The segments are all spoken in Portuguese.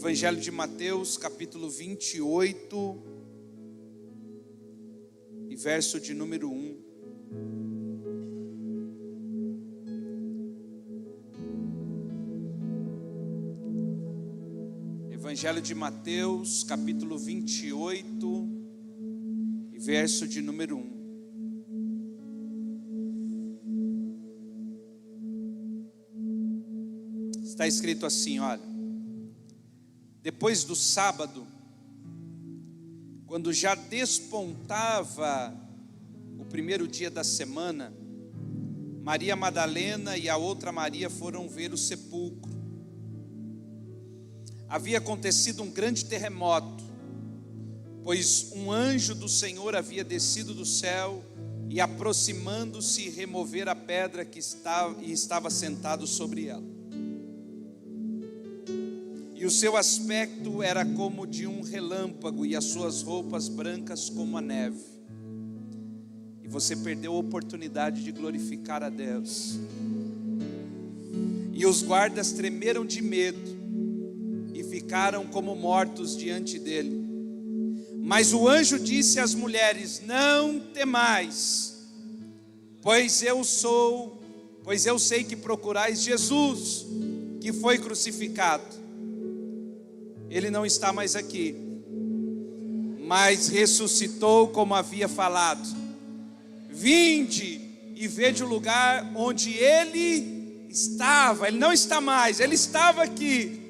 Evangelho de Mateus, capítulo 28, e verso de número 1. Evangelho de Mateus, capítulo 28, e verso de número 1. Está escrito assim, olha: depois do sábado, quando já despontava o primeiro dia da semana, Maria Madalena e a outra Maria foram ver o sepulcro. Havia acontecido um grande terremoto, pois um anjo do Senhor havia descido do céu e, aproximando-se, remover a pedra que estava sentado sobre ela. E o seu aspecto era como de um relâmpago, e as suas roupas brancas como a neve. E você perdeu a oportunidade de glorificar a Deus. E os guardas tremeram de medo e ficaram como mortos diante dele. Mas o anjo disse às mulheres: não temais, pois eu sei que procurais Jesus, que foi crucificado. Ele não está mais aqui, mas ressuscitou como havia falado. Vinde e vede o lugar onde ele estava. Ele não está mais, ele estava aqui.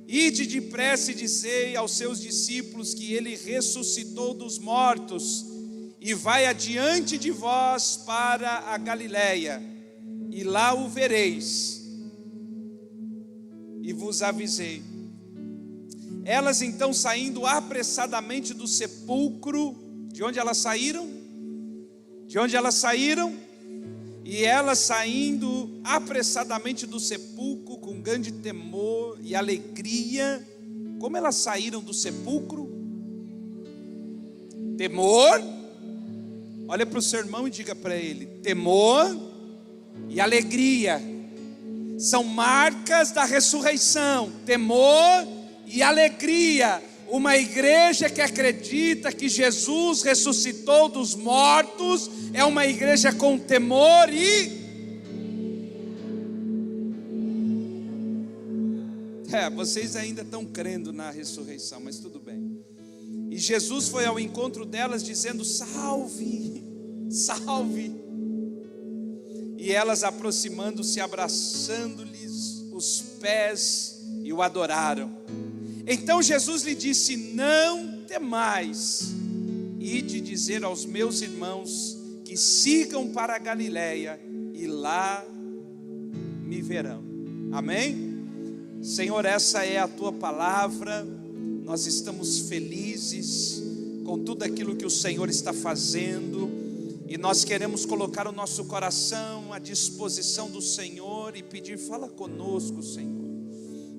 Ide depressa e dizei aos seus discípulos que ele ressuscitou dos mortos e vai adiante de vós para a Galileia, e lá o vereis. E vos avisei. Elas então, saindo apressadamente do sepulcro, de onde elas saíram? De onde elas saíram? E elas saindo apressadamente do sepulcro, com grande temor e alegria. Como elas saíram do sepulcro? Temor. Olha para o seu irmão e diga para ele: temor e alegria são marcas da ressurreição. Temor e alegria. Uma igreja que acredita que Jesus ressuscitou dos mortos é uma igreja com temor e... vocês ainda estão crendo na ressurreição, mas tudo bem. E Jesus foi ao encontro delas dizendo: salve, salve. E elas, aproximando-se, abraçando-lhes os pés, e o adoraram. Então Jesus lhe disse: não temais, ide dizer aos meus irmãos que sigam para a Galileia, e lá me verão. Amém? Senhor, essa é a tua palavra. Nós estamos felizes com tudo aquilo que o Senhor está fazendo, e nós queremos colocar o nosso coração à disposição do Senhor e pedir: fala conosco, Senhor.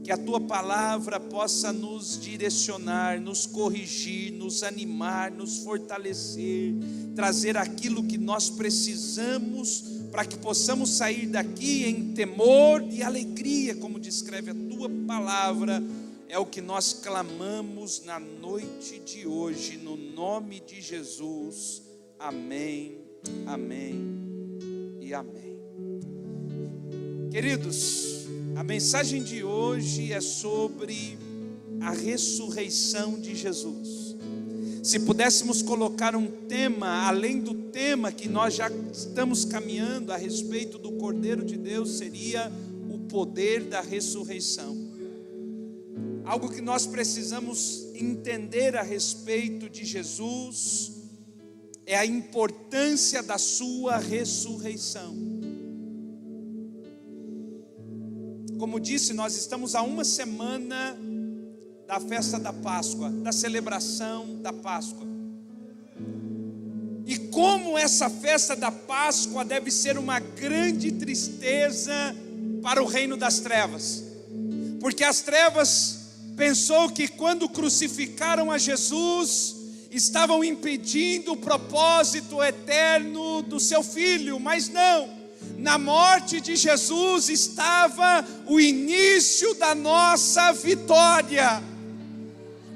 Que a tua palavra possa nos direcionar, nos corrigir, nos animar, nos fortalecer, trazer aquilo que nós precisamos para que possamos sair daqui em temor e alegria, como descreve a tua palavra. É o que nós clamamos na noite de hoje, no nome de Jesus. Amém, amém e amém. Queridos, a mensagem de hoje é sobre a ressurreição de Jesus. Se pudéssemos colocar um tema, além do tema que nós já estamos caminhando a respeito do Cordeiro de Deus, seria o poder da ressurreição. Algo que nós precisamos entender a respeito de Jesus é a importância da sua ressurreição. Como disse, nós estamos a uma semana da festa da Páscoa, da celebração da Páscoa. E como essa festa da Páscoa deve ser uma grande tristeza para o reino das trevas. Porque as trevas pensou que quando crucificaram a Jesus, estavam impedindo o propósito eterno do seu Filho, mas não. na morte de Jesus estava o início da nossa vitória,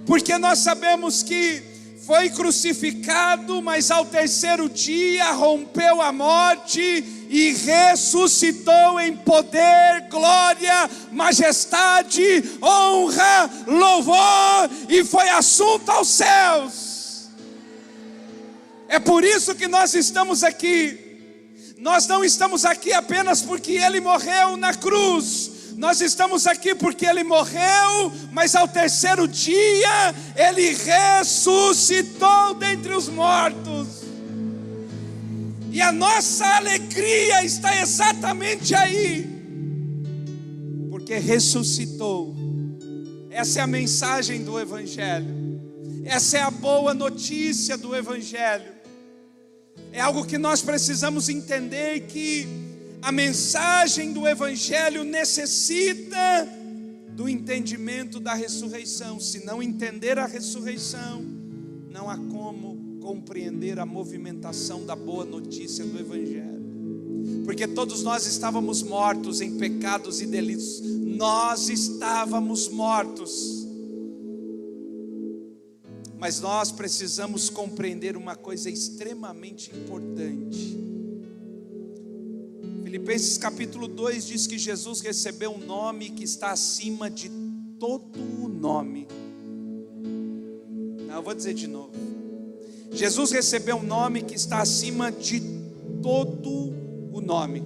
porque nós sabemos que foi crucificado, mas ao terceiro dia rompeu a morte e ressuscitou em poder, glória, majestade, honra, louvor, e foi assunto aos céus. É por isso que nós estamos aqui. Nós não estamos aqui apenas porque Ele morreu na cruz. Nós estamos aqui porque Ele morreu, mas ao terceiro dia Ele ressuscitou dentre os mortos. E a nossa alegria está exatamente aí, porque ressuscitou. Essa é a mensagem do Evangelho. Essa é a boa notícia do Evangelho. É algo que nós precisamos entender, que a mensagem do Evangelho necessita do entendimento da ressurreição. Se não entender a ressurreição, não há como compreender a movimentação da boa notícia do Evangelho. Porque todos nós estávamos mortos em pecados e delitos. Nós estávamos mortos. Mas nós precisamos compreender uma coisa extremamente importante. Filipenses capítulo 2 diz que Jesus recebeu um nome que está acima de todo o nome. Não, eu vou dizer de novo. Jesus recebeu um nome que está acima de todo o nome.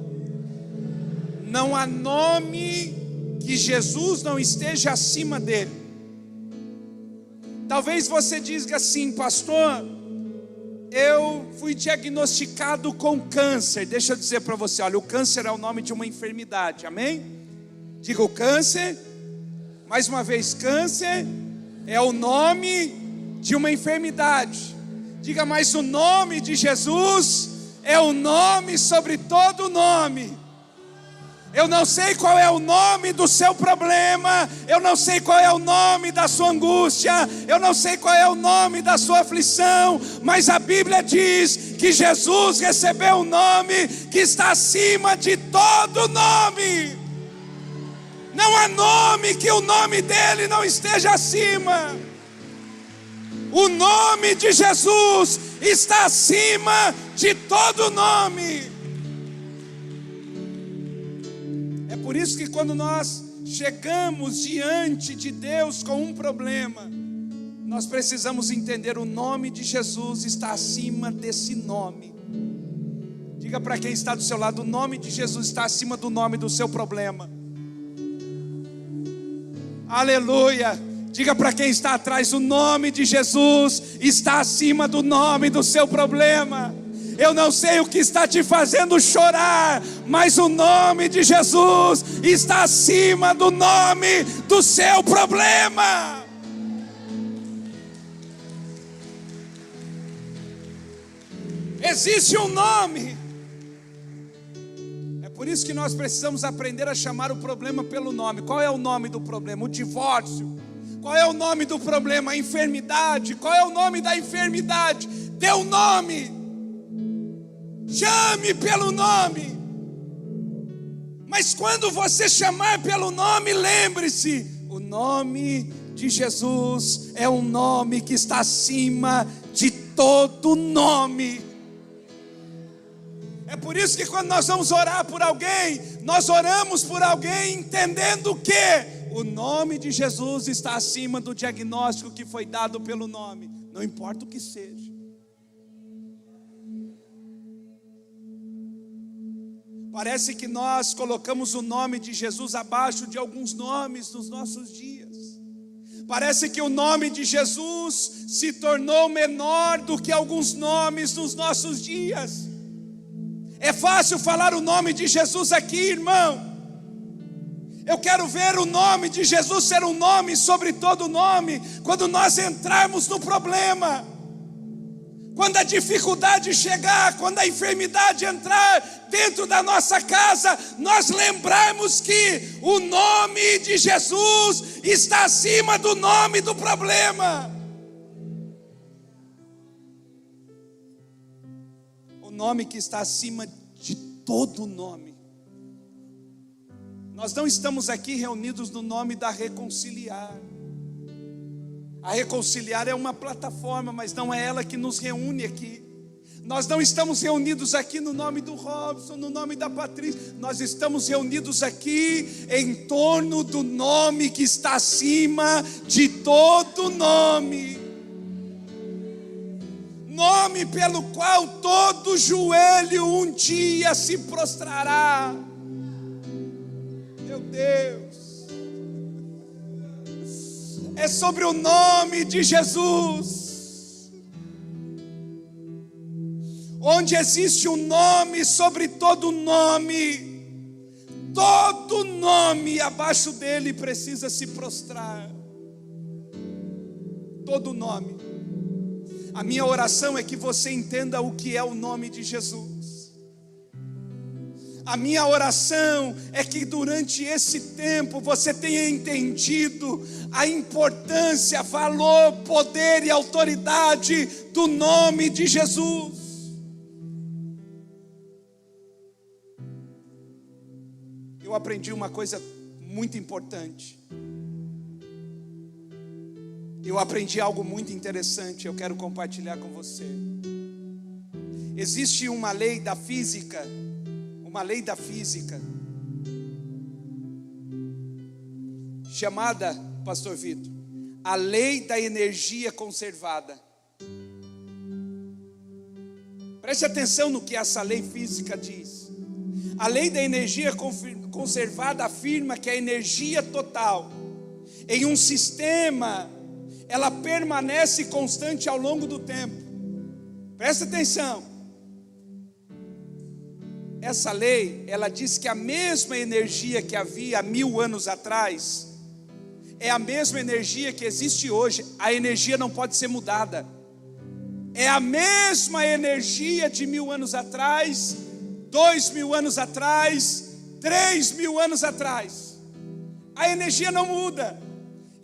Não há nome que Jesus não esteja acima dele. Talvez você diga assim: pastor, eu fui diagnosticado com câncer. Deixa eu dizer para você, olha, o câncer é o nome de uma enfermidade, amém? Diga: o câncer, mais uma vez, câncer é o nome de uma enfermidade. Diga: mas o nome de Jesus é o nome sobre todo nome. Eu não sei qual é o nome do seu problema, eu não sei qual é o nome da sua angústia, eu não sei qual é o nome da sua aflição, mas a Bíblia diz que Jesus recebeu um nome que está acima de todo nome. Não há nome que o nome dele não esteja acima. O nome de Jesus está acima de todo nome. É por isso que quando nós chegamos diante de Deus com um problema, nós precisamos entender: o nome de Jesus está acima desse nome. Diga para quem está do seu lado: o nome de Jesus está acima do nome do seu problema. Aleluia. Diga para quem está atrás: o nome de Jesus está acima do nome do seu problema. Eu não sei o que está te fazendo chorar, mas o nome de Jesus está acima do nome do seu problema. Existe um nome. É por isso que nós precisamos aprender a chamar o problema pelo nome. Qual é o nome do problema? O divórcio. Qual é o nome do problema? A enfermidade. Qual é o nome da enfermidade? Dê um nome. Chame pelo nome. Mas quando você chamar pelo nome, lembre-se: o nome de Jesus é um nome que está acima de todo nome. É por isso que quando nós vamos orar por alguém, nós oramos por alguém entendendo que o nome de Jesus está acima do diagnóstico que foi dado pelo nome, não importa o que seja. Parece que nós colocamos o nome de Jesus abaixo de alguns nomes nos nossos dias. Parece que o nome de Jesus se tornou menor do que alguns nomes nos nossos dias. É fácil falar o nome de Jesus aqui, irmão. Eu quero ver o nome de Jesus ser um nome sobre todo nome quando nós entrarmos no problema. Quando a dificuldade chegar, quando a enfermidade entrar dentro da nossa casa, nós lembrarmos que o nome de Jesus está acima do nome do problema. O nome que está acima de todo nome Nós não estamos aqui reunidos no nome da Reconciliar. A Reconciliar é uma plataforma, mas não é ela que nos reúne aqui. Nós não estamos reunidos aqui no nome do Robson, no nome da Patrícia. Nós estamos reunidos aqui em torno do nome que está acima de todo nome. Nome pelo qual todo joelho um dia se prostrará. Meu Deus. É sobre o nome de Jesus. Onde existe um nome sobre todo nome, todo nome abaixo dele precisa se prostrar. Todo nome. A minha oração é que você entenda o que é o nome de Jesus. A minha oração é que durante esse tempo você tenha entendido a importância, valor, poder e autoridade do nome de Jesus. Eu aprendi uma coisa muito importante. Eu aprendi algo muito interessante, eu quero compartilhar com você. Existe uma lei da física, chamada, Pastor Vitor, a lei da energia conservada. Preste atenção no que essa lei física diz. A lei da energia conservada afirma que a energia total em um sistema, ela permanece constante ao longo do tempo. Presta atenção. Essa lei, ela diz que a mesma energia que havia há 1000 anos atrás é a mesma energia que existe hoje. A energia não pode ser mudada. É a mesma energia de 1000 anos atrás, 2000 anos atrás, 3000 anos atrás. A energia não muda.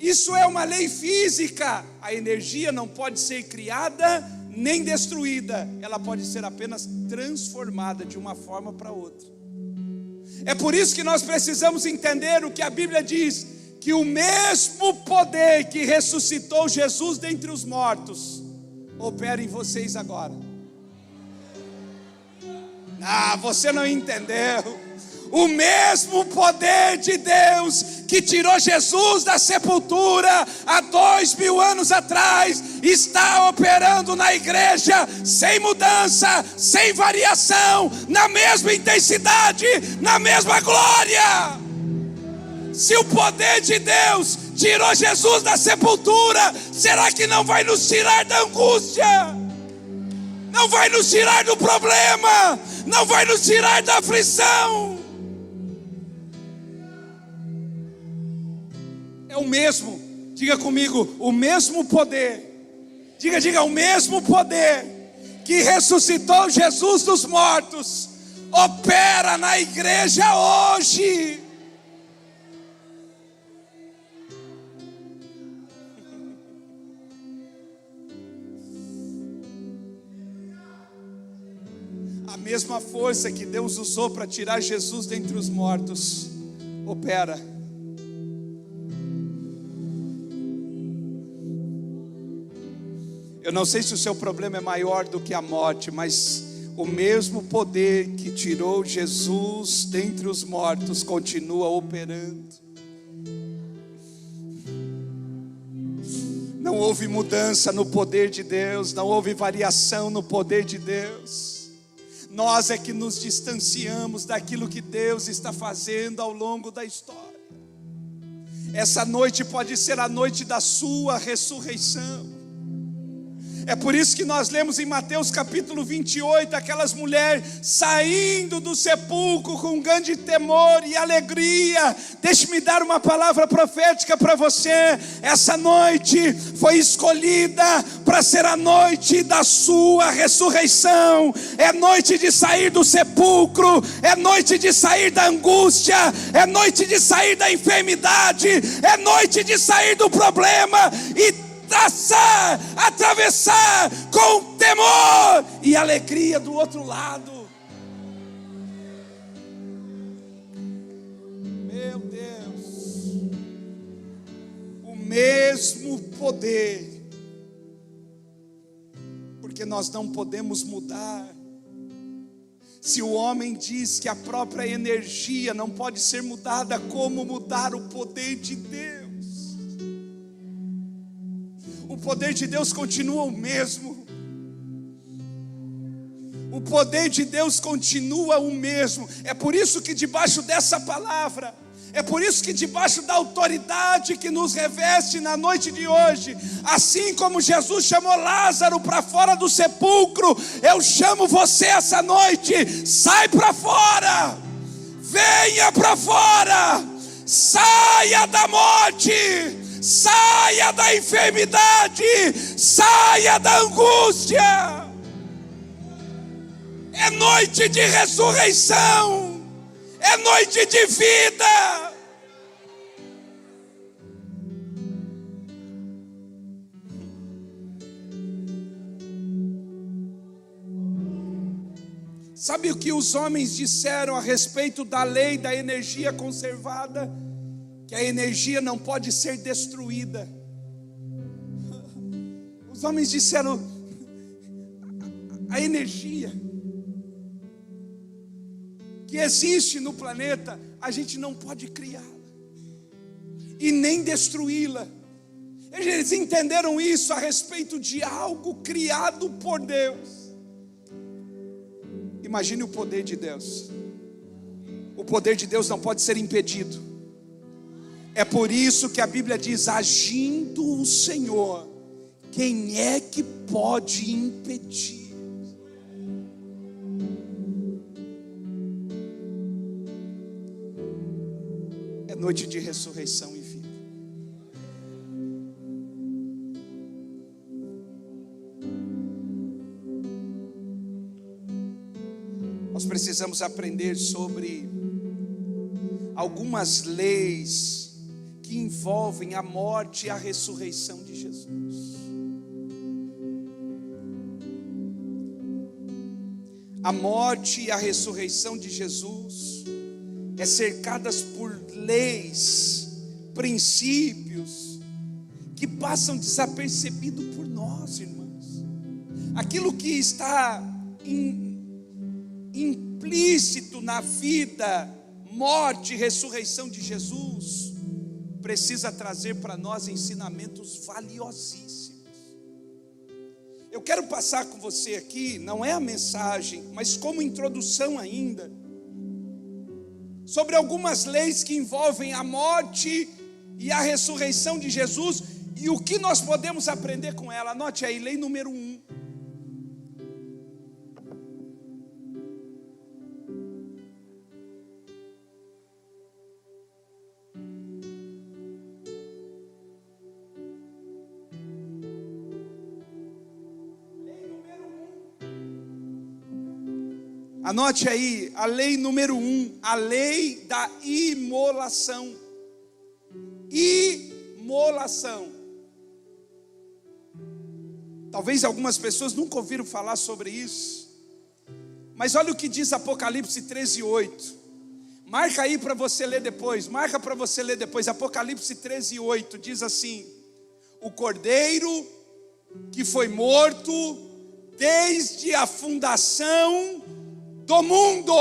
Isso é uma lei física. A energia não pode ser criada nem destruída. Ela pode ser apenas transformada de uma forma para outra. É por isso que nós precisamos entender o que a Bíblia diz, que o mesmo poder que ressuscitou Jesus dentre os mortos opera em vocês agora. Você não entendeu. O mesmo poder de Deus que tirou Jesus da sepultura há 2000 anos atrás está operando na igreja sem mudança, sem variação, na mesma intensidade, na mesma glória. Se o poder de Deus tirou Jesus da sepultura, será que não vai nos tirar da angústia? Não vai nos tirar do problema? Não vai nos tirar da aflição? É o mesmo, diga comigo, o mesmo poder. Diga, o mesmo poder que ressuscitou Jesus dos mortos opera na igreja hoje. A mesma força que Deus usou para tirar Jesus dentre os mortos opera. Eu não sei se o seu problema é maior do que a morte, mas o mesmo poder que tirou Jesus dentre os mortos continua operando. Não houve mudança no poder de Deus, não houve variação no poder de Deus. Nós é que nos distanciamos daquilo que Deus está fazendo ao longo da história. Essa noite pode ser a noite da sua ressurreição. É por isso que nós lemos em Mateus capítulo 28, aquelas mulheres saindo do sepulcro com grande temor e alegria. Deixe-me dar uma palavra profética para você. Essa noite foi escolhida para ser a noite da sua ressurreição. É noite de sair do sepulcro, é noite de sair da angústia, é noite de sair da enfermidade, é noite de sair do problema e atravessar com temor e alegria do outro lado. Meu mesmo poder, porque nós não podemos mudar. Se o homem diz que a própria energia não pode ser mudada, como mudar o poder de Deus? O poder de Deus continua o mesmo. O poder de Deus continua o mesmo. É por isso que debaixo dessa palavra, é por isso que debaixo da autoridade que nos reveste na noite de hoje, assim como Jesus chamou Lázaro para fora do sepulcro, eu chamo você essa noite: sai para fora, venha para fora, saia da morte, saia da enfermidade, saia da angústia. É noite de ressurreição, é noite de vida. Sabe o que os homens disseram a respeito da lei da energia conservada? Que a energia não pode ser destruída. Os homens disseram: a energia que existe no planeta, a gente não pode criá-la e nem destruí-la. Eles entenderam isso a respeito de algo criado por Deus. Imagine o poder de Deus. O poder de Deus não pode ser impedido. É por isso que a Bíblia diz: agindo o Senhor, quem é que pode impedir? É noite de ressurreição e vida. Nós precisamos aprender sobre algumas leis que envolvem a morte e a ressurreição de Jesus. A morte e a ressurreição de Jesus é cercadas por leis, princípios que passam desapercebido por nós, irmãos. Aquilo que está implícito na vida, morte e ressurreição de Jesus precisa trazer para nós ensinamentos valiosíssimos. Eu quero passar com você aqui, não é a mensagem, mas como introdução ainda, sobre algumas leis que envolvem a morte e a ressurreição de Jesus e o que nós podemos aprender com ela. Anote aí, lei número 1. Anote aí, a lei número 1, a lei da imolação. Imolação. Talvez algumas pessoas nunca ouviram falar sobre isso, mas olha o que diz Apocalipse 13:8. Marca aí para você ler depois, Apocalipse 13:8 diz assim: o cordeiro que foi morto desde a fundação do mundo.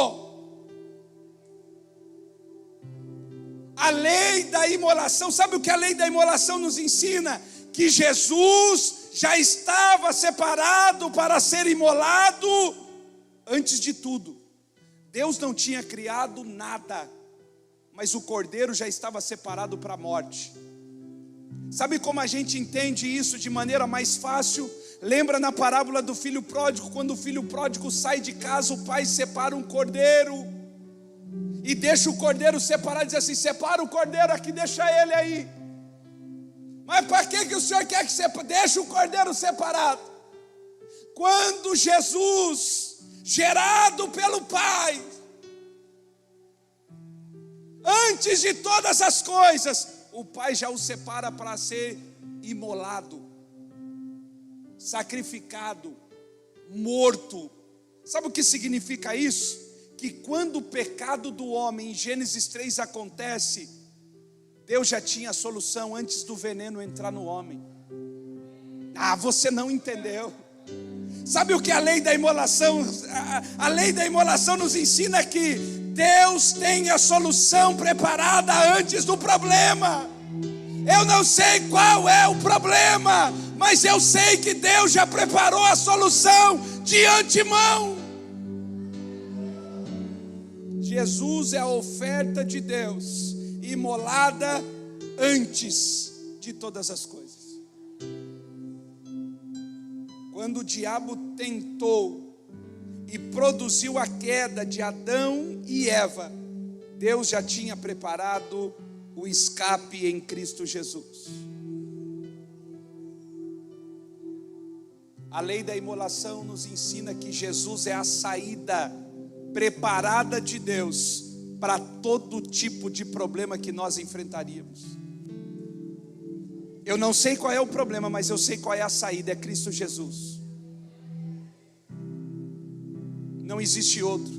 A lei da imolação, sabe o que a lei da imolação nos ensina? Que Jesus já estava separado para ser imolado antes de tudo. Deus não tinha criado nada, mas o cordeiro já estava separado para a morte. Sabe como a gente entende isso de maneira mais fácil? Lembra na parábola do filho pródigo, quando o filho pródigo sai de casa, o pai separa um cordeiro e deixa o cordeiro separado, diz assim: separa o cordeiro aqui, deixa ele aí. Mas para que o senhor quer que deixe o cordeiro separado? Quando Jesus, gerado pelo Pai, antes de todas as coisas, o Pai já o separa para ser imolado, sacrificado, morto. Sabe o que significa isso? Que quando o pecado do homem em Gênesis 3 acontece, Deus já tinha a solução antes do veneno entrar no homem. Ah, você não entendeu. Sabe o que a lei da imolação? A lei da imolação nos ensina que Deus tem a solução preparada antes do problema. Eu não sei qual é o problema, mas eu sei que Deus já preparou a solução de antemão. Jesus é a oferta de Deus, imolada antes de todas as coisas. Quando o diabo tentou e produziu a queda de Adão e Eva, Deus já tinha preparado o escape em Cristo Jesus. A lei da imolação nos ensina que Jesus é a saída preparada de Deus para todo tipo de problema que nós enfrentaríamos. Eu não sei qual é o problema, mas eu sei qual é a saída, é Cristo Jesus. Não existe outro.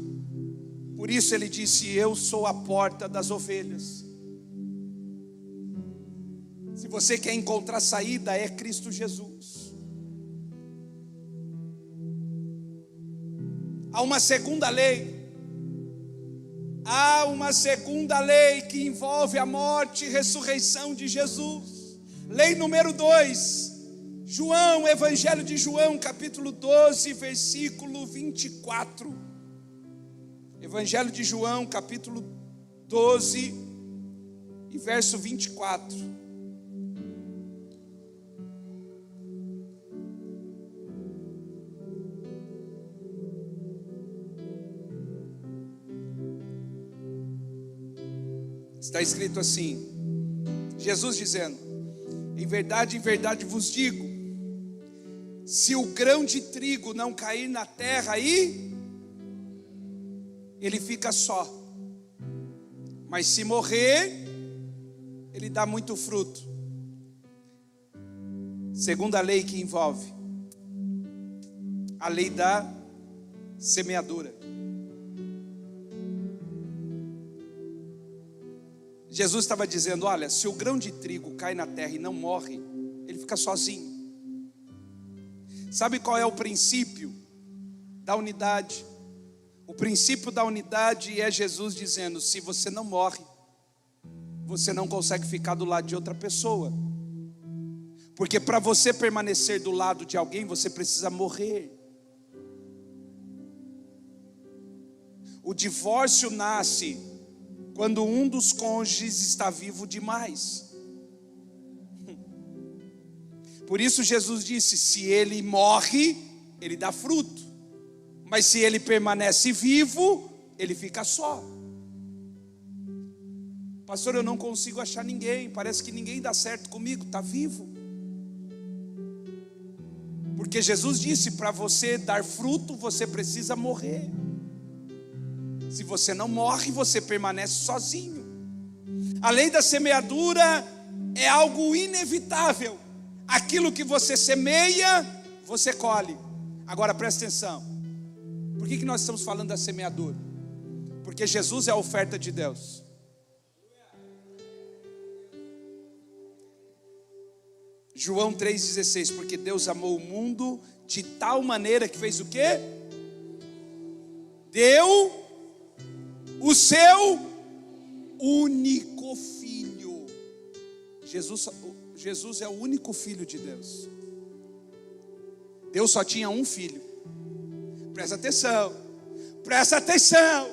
Por isso ele disse: eu sou a porta das ovelhas. Se você quer encontrar saída, é Cristo Jesus. Há uma segunda lei. Há uma segunda lei que envolve a morte e ressurreição de Jesus. Lei número 2, João, Evangelho de João, capítulo 12, versículo 24. Evangelho de João, capítulo 12 e verso 24. Está escrito assim, Jesus dizendo: em verdade vos digo, se o grão de trigo não cair na terra aí, ele fica só, mas se morrer, ele dá muito fruto. Segunda lei que envolve a lei da semeadura. Jesus estava dizendo: olha, se o grão de trigo cai na terra e não morre, ele fica sozinho. Sabe qual é o princípio da unidade? O princípio da unidade é Jesus dizendo: se você não morre, você não consegue ficar do lado de outra pessoa. Porque para você permanecer do lado de alguém, você precisa morrer. O divórcio nasce quando um dos cônjuges está vivo demais. Por isso Jesus disse: se ele morre, ele dá fruto, mas se ele permanece vivo, ele fica só. Pastor, eu não consigo achar ninguém, parece que ninguém dá certo comigo. Está vivo. Porque Jesus disse: para você dar fruto, você precisa morrer. Se você não morre, você permanece sozinho. A lei da semeadura é algo inevitável. Aquilo que você semeia, você colhe. Agora presta atenção. Por que nós estamos falando da semeadura? Porque Jesus é a oferta de Deus. João 3,16. Porque Deus amou o mundo de tal maneira que fez o quê? Deu o seu único filho. Jesus é o único filho de Deus. Deus só tinha um filho. Presta atenção. Presta atenção.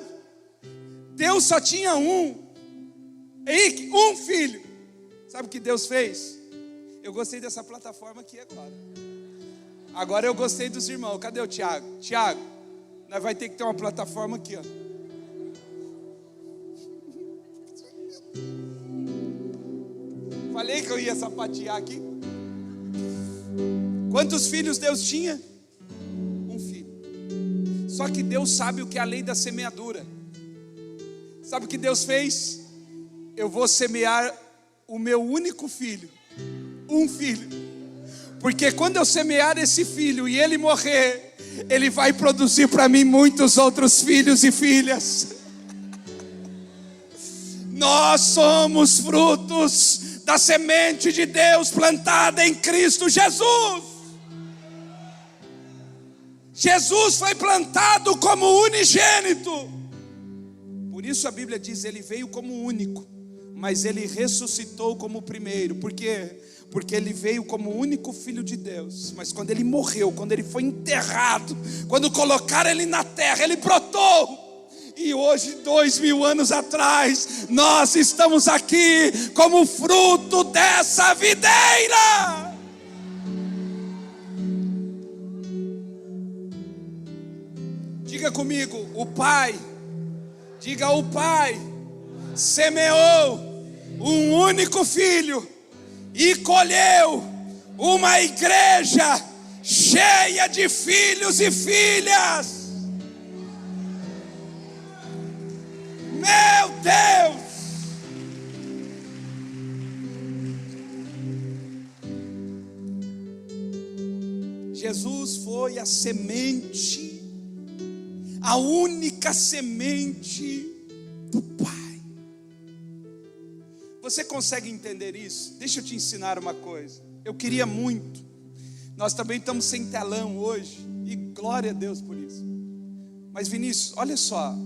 Deus só tinha um. Henrique, um filho. Sabe o que Deus fez? Eu gostei dessa plataforma aqui agora. Agora eu gostei dos irmãos. Cadê o Tiago? Tiago, nós vai ter que ter uma plataforma aqui, ó. Falei que eu ia sapatear aqui. Quantos filhos Deus tinha? Um filho. Só que Deus sabe o que é a lei da semeadura. Sabe o que Deus fez? Eu vou semear o meu único filho. Um filho. Porque quando eu semear esse filho e ele morrer, ele vai produzir para mim muitos outros filhos e filhas. Nós somos frutos da semente de Deus plantada em Cristo Jesus. Jesus foi plantado como unigênito. Por isso a Bíblia diz, ele veio como único, mas ele ressuscitou como o primeiro. Por quê? Porque ele veio como o único filho de Deus. Mas quando ele morreu, quando ele foi enterrado, quando colocaram ele na terra, ele brotou. E hoje, 2000 anos atrás, nós estamos aqui como fruto dessa videira. Diga comigo, o Pai, diga, o Pai semeou um único filho e colheu uma igreja cheia de filhos e filhas. Meu Deus! Jesus foi a semente, a única semente do Pai. Você consegue entender isso? Deixa eu te ensinar uma coisa. Eu queria muito. Nós também estamos sem telão hoje, e glória a Deus por isso. Mas Vinícius, olha só.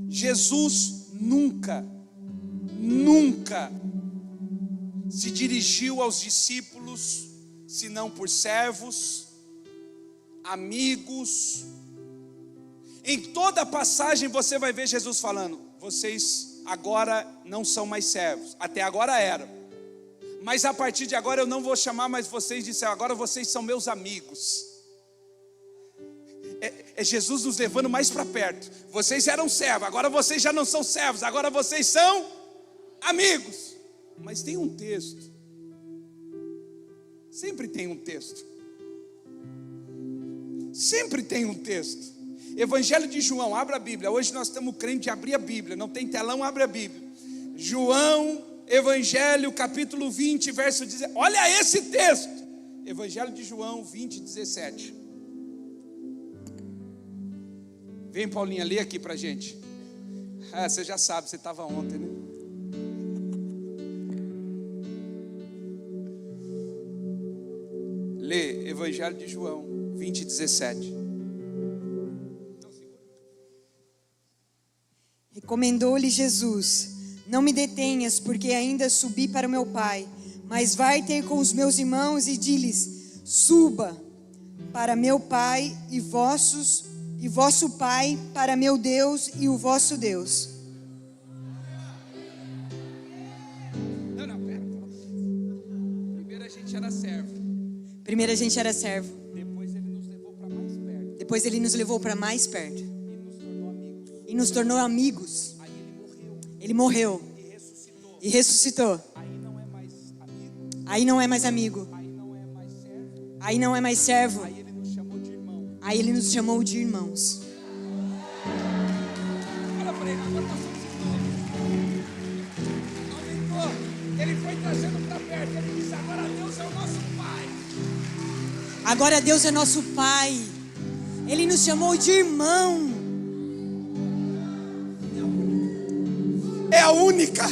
Jesus nunca se dirigiu aos discípulos, senão por servos, amigos. Em toda a passagem você vai ver Jesus falando: vocês agora não são mais servos, até agora eram, mas a partir de agora eu não vou chamar mais vocês de servos, agora vocês são meus amigos. É Jesus nos levando mais para perto. Vocês eram servos, agora vocês já não são servos, agora vocês são amigos. Mas tem um texto, sempre tem um texto, sempre tem um texto. Evangelho de João, abra a Bíblia. Hoje nós estamos crendo de abrir a Bíblia, não tem telão, abre a Bíblia. João, Evangelho capítulo 20, verso 17. Olha esse texto, Evangelho de João 20, 17. Vem, Paulinha, lê aqui pra gente. Ah, você já sabe, você estava ontem, né? Lê, Evangelho de João 20, 17. Recomendou-lhe Jesus: não me detenhas, porque ainda subi para o meu Pai, mas vai ter com os meus irmãos e diz-lhes: suba para meu Pai e vosso Pai, para meu Deus e o vosso Deus. Não, pera. Primeiro a gente era servo. Primeiro a gente era servo. Depois ele nos levou para mais perto. Depois ele nos levou para mais perto. E nos tornou amigos. E nos tornou amigos. Aí Ele morreu. e ressuscitou. E ressuscitou. Aí não é mais amigo. Aí não é mais amigo. Aí não é mais servo. Aí não é mais servo. Aí ele nos chamou de irmão. Aí ele nos chamou de irmãos. Olha para ele, agora nós somos irmãos. Aumentou. Ele foi trazendo para perto. Ele disse: agora Deus é o nosso Pai. Agora Deus é nosso Pai. Ele nos chamou de irmão. É a única.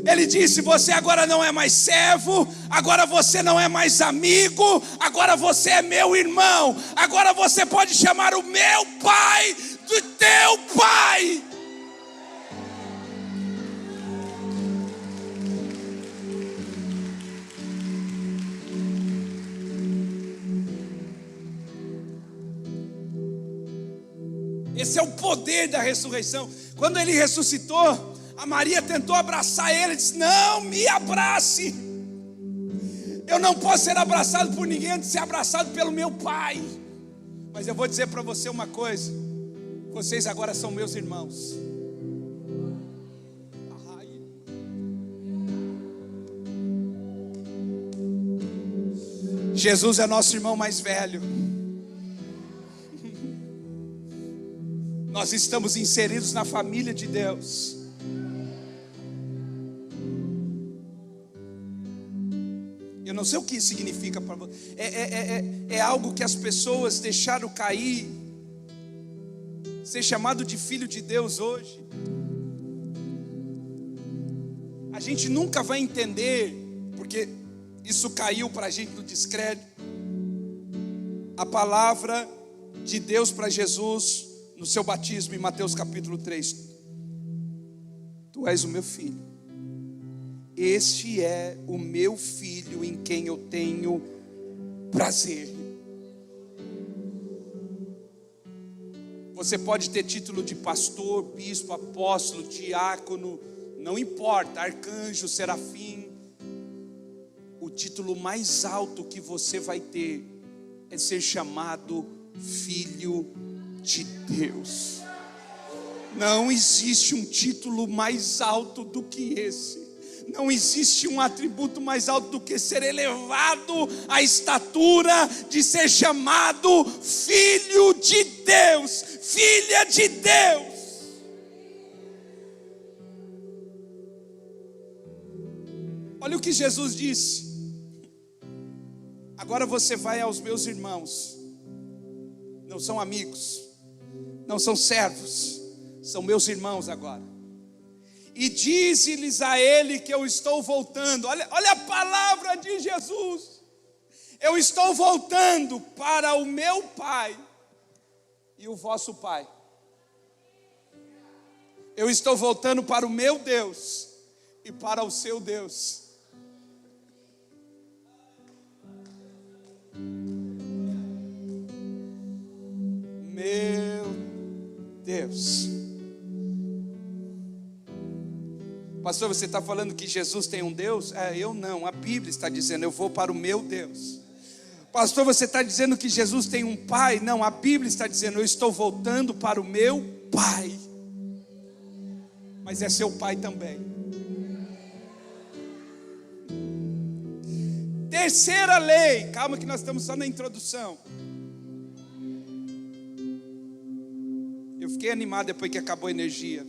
Ele disse: você agora não é mais servo, agora você não é mais amigo, agora você é meu irmão, agora você pode chamar o meu pai do teu pai. Esse é o poder da ressurreição. Quando ele ressuscitou, a Maria tentou abraçar ele, disse: não me abrace, eu não posso ser abraçado por ninguém antes de ser abraçado pelo meu Pai. Mas eu vou dizer para você uma coisa: vocês agora são meus irmãos. Jesus é nosso irmão mais velho. Nós estamos inseridos na família de Deus. Eu não sei o que isso significa para você. É algo que as pessoas deixaram cair. Ser chamado de filho de Deus hoje A gente nunca vai entender, porque isso caiu para a gente no descrédito. A palavra de Deus para Jesus no seu batismo em Mateus capítulo 3: Tu és o meu filho, este é o meu filho em quem eu tenho prazer. Você pode ter título de pastor, bispo, apóstolo, diácono, não importa, arcanjo, serafim. O título mais alto que você vai ter é ser chamado filho de Deus. Não existe um título mais alto do que esse. Não existe um atributo mais alto do que ser elevado à estatura de ser chamado filho de Deus, filha de Deus. Olha o que Jesus disse: agora você vai aos meus irmãos, não são amigos, não são servos, são meus irmãos agora, e dize-lhes a ele que eu estou voltando. Olha a palavra de Jesus: eu estou voltando para o meu Pai e o vosso Pai. Eu estou voltando para o meu Deus e para o seu Deus. Meu Deus. Pastor, você está falando que Jesus tem um Deus? Eu não, a Bíblia está dizendo, eu vou para o meu Deus. Pastor, você está dizendo que Jesus tem um Pai? Não, a Bíblia está dizendo, eu estou voltando para o meu Pai. Mas é seu Pai também. Terceira lei, calma que nós estamos só na introdução. Eu fiquei animado depois que acabou a energia.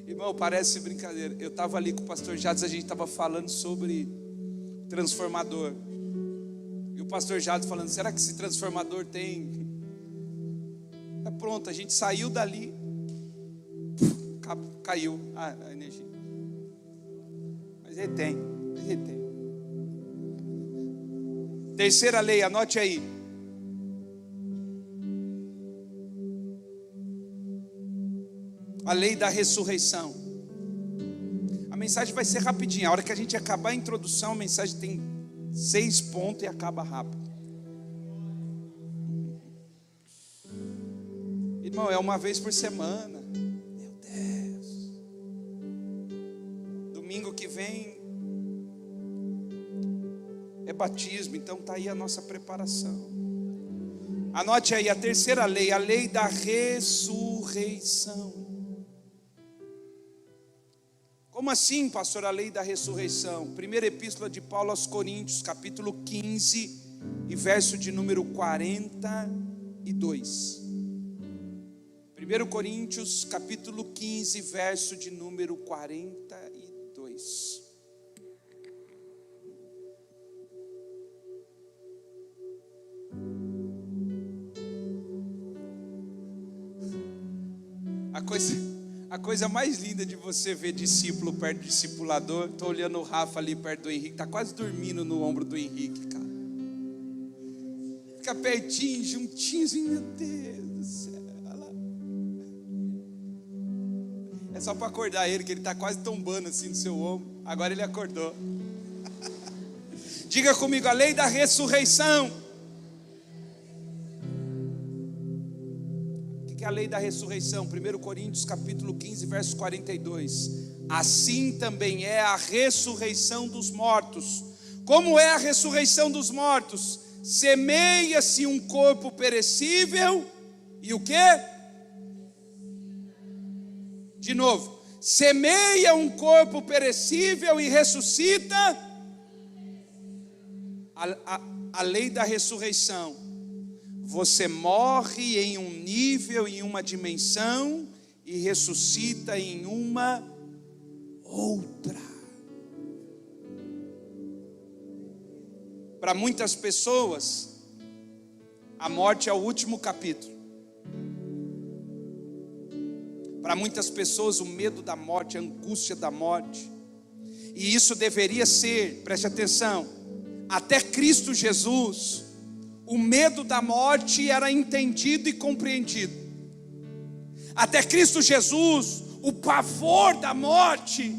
Irmão, parece brincadeira. Eu estava ali com o pastor Jades, a gente estava falando sobre transformador. E o pastor Jades falando, será que esse transformador tem? Pronto, a gente saiu dali, caiu a energia. Mas ele tem. Terceira lei, anote aí. A lei da ressurreição. A mensagem vai ser rapidinha. A hora que a gente acabar a introdução, a mensagem tem 6 pontos e acaba rápido. Irmão, é uma vez por semana. Meu Deus. Domingo que vem é batismo, então está aí a nossa preparação. Anote aí a terceira lei, a lei da ressurreição. Como assim, pastor, a lei da ressurreição? Primeira epístola de Paulo aos Coríntios, capítulo 15 e verso de número 42. 1 Coríntios, capítulo 15, verso de número 42. A coisa mais linda de você ver discípulo perto do discipulador. Estou olhando o Rafa ali perto do Henrique. Está quase dormindo no ombro do Henrique, cara. Fica pertinho, juntinho, assim, meu Deus do céu. Olha lá. É só para acordar ele, que ele está quase tombando assim no seu ombro. Agora ele acordou. Diga comigo, a lei da ressurreição. Que é a lei da ressurreição? 1 Coríntios capítulo 15, verso 42. Assim também é a ressurreição dos mortos. Como é a ressurreição dos mortos? Semeia-se um corpo perecível e o quê? De novo, semeia um corpo perecível e ressuscita. A lei da ressurreição. Você morre em um nível, em uma dimensão, e ressuscita em uma outra. Para muitas pessoas, a morte é o último capítulo. Para muitas pessoas o medo da morte, a angústia da morte. E isso deveria ser, preste atenção, até Cristo Jesus, o medo da morte era entendido e compreendido. Até Cristo Jesus, o pavor da morte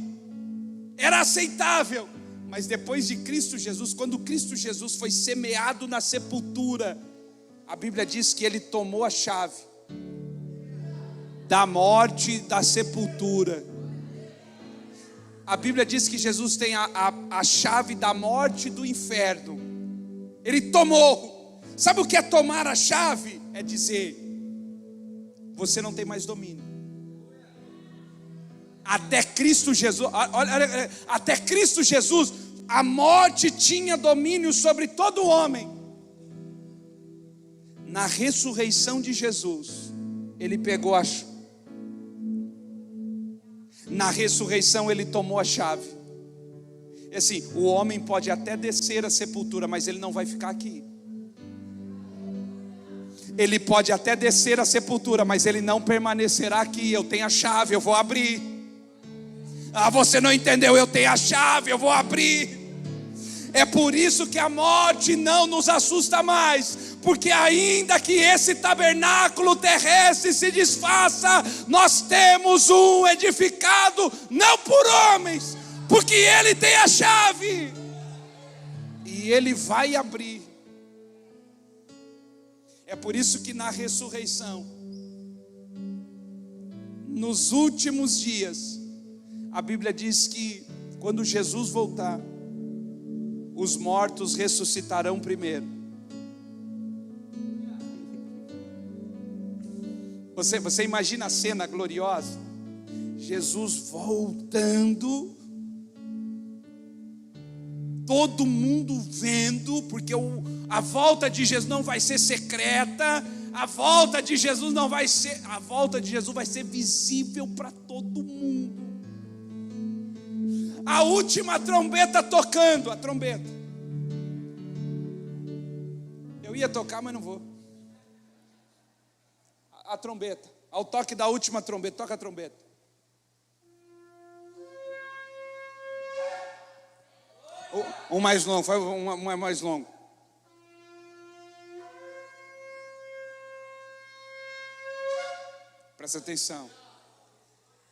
era aceitável. Mas depois de Cristo Jesus, quando Cristo Jesus foi semeado na sepultura, a Bíblia diz que ele tomou a chave da morte, da sepultura. A Bíblia diz que Jesus tem a chave da morte e do inferno. Ele tomou. Sabe o que é tomar a chave? É dizer: você não tem mais domínio. Até Cristo Jesus, olha, até Cristo Jesus, a morte tinha domínio sobre todo homem. Na ressurreição de Jesus, ele pegou a chave. Na ressurreição ele tomou a chave. É assim, o homem pode até descer a sepultura, mas ele não vai ficar aqui. Ele pode até descer a sepultura, mas ele não permanecerá aqui. Eu tenho a chave, eu vou abrir. Ah, você não entendeu? Eu tenho a chave, eu vou abrir. É por isso que a morte não nos assusta mais, porque ainda que esse tabernáculo terrestre se desfaça, nós temos um edificado não por homens, porque ele tem a chave e ele vai abrir. É por isso que na ressurreição, nos últimos dias, a Bíblia diz que quando Jesus voltar, os mortos ressuscitarão primeiro. Você imagina a cena gloriosa? Jesus voltando, todo mundo vendo, porque a volta de Jesus não vai ser secreta, a volta de Jesus não vai ser, a volta de Jesus vai ser visível para todo mundo. A última trombeta tocando, a trombeta. Eu ia tocar, mas não vou. A trombeta, ao toque da última trombeta, toca a trombeta. Um mais longo, foi um mais longo. Presta atenção.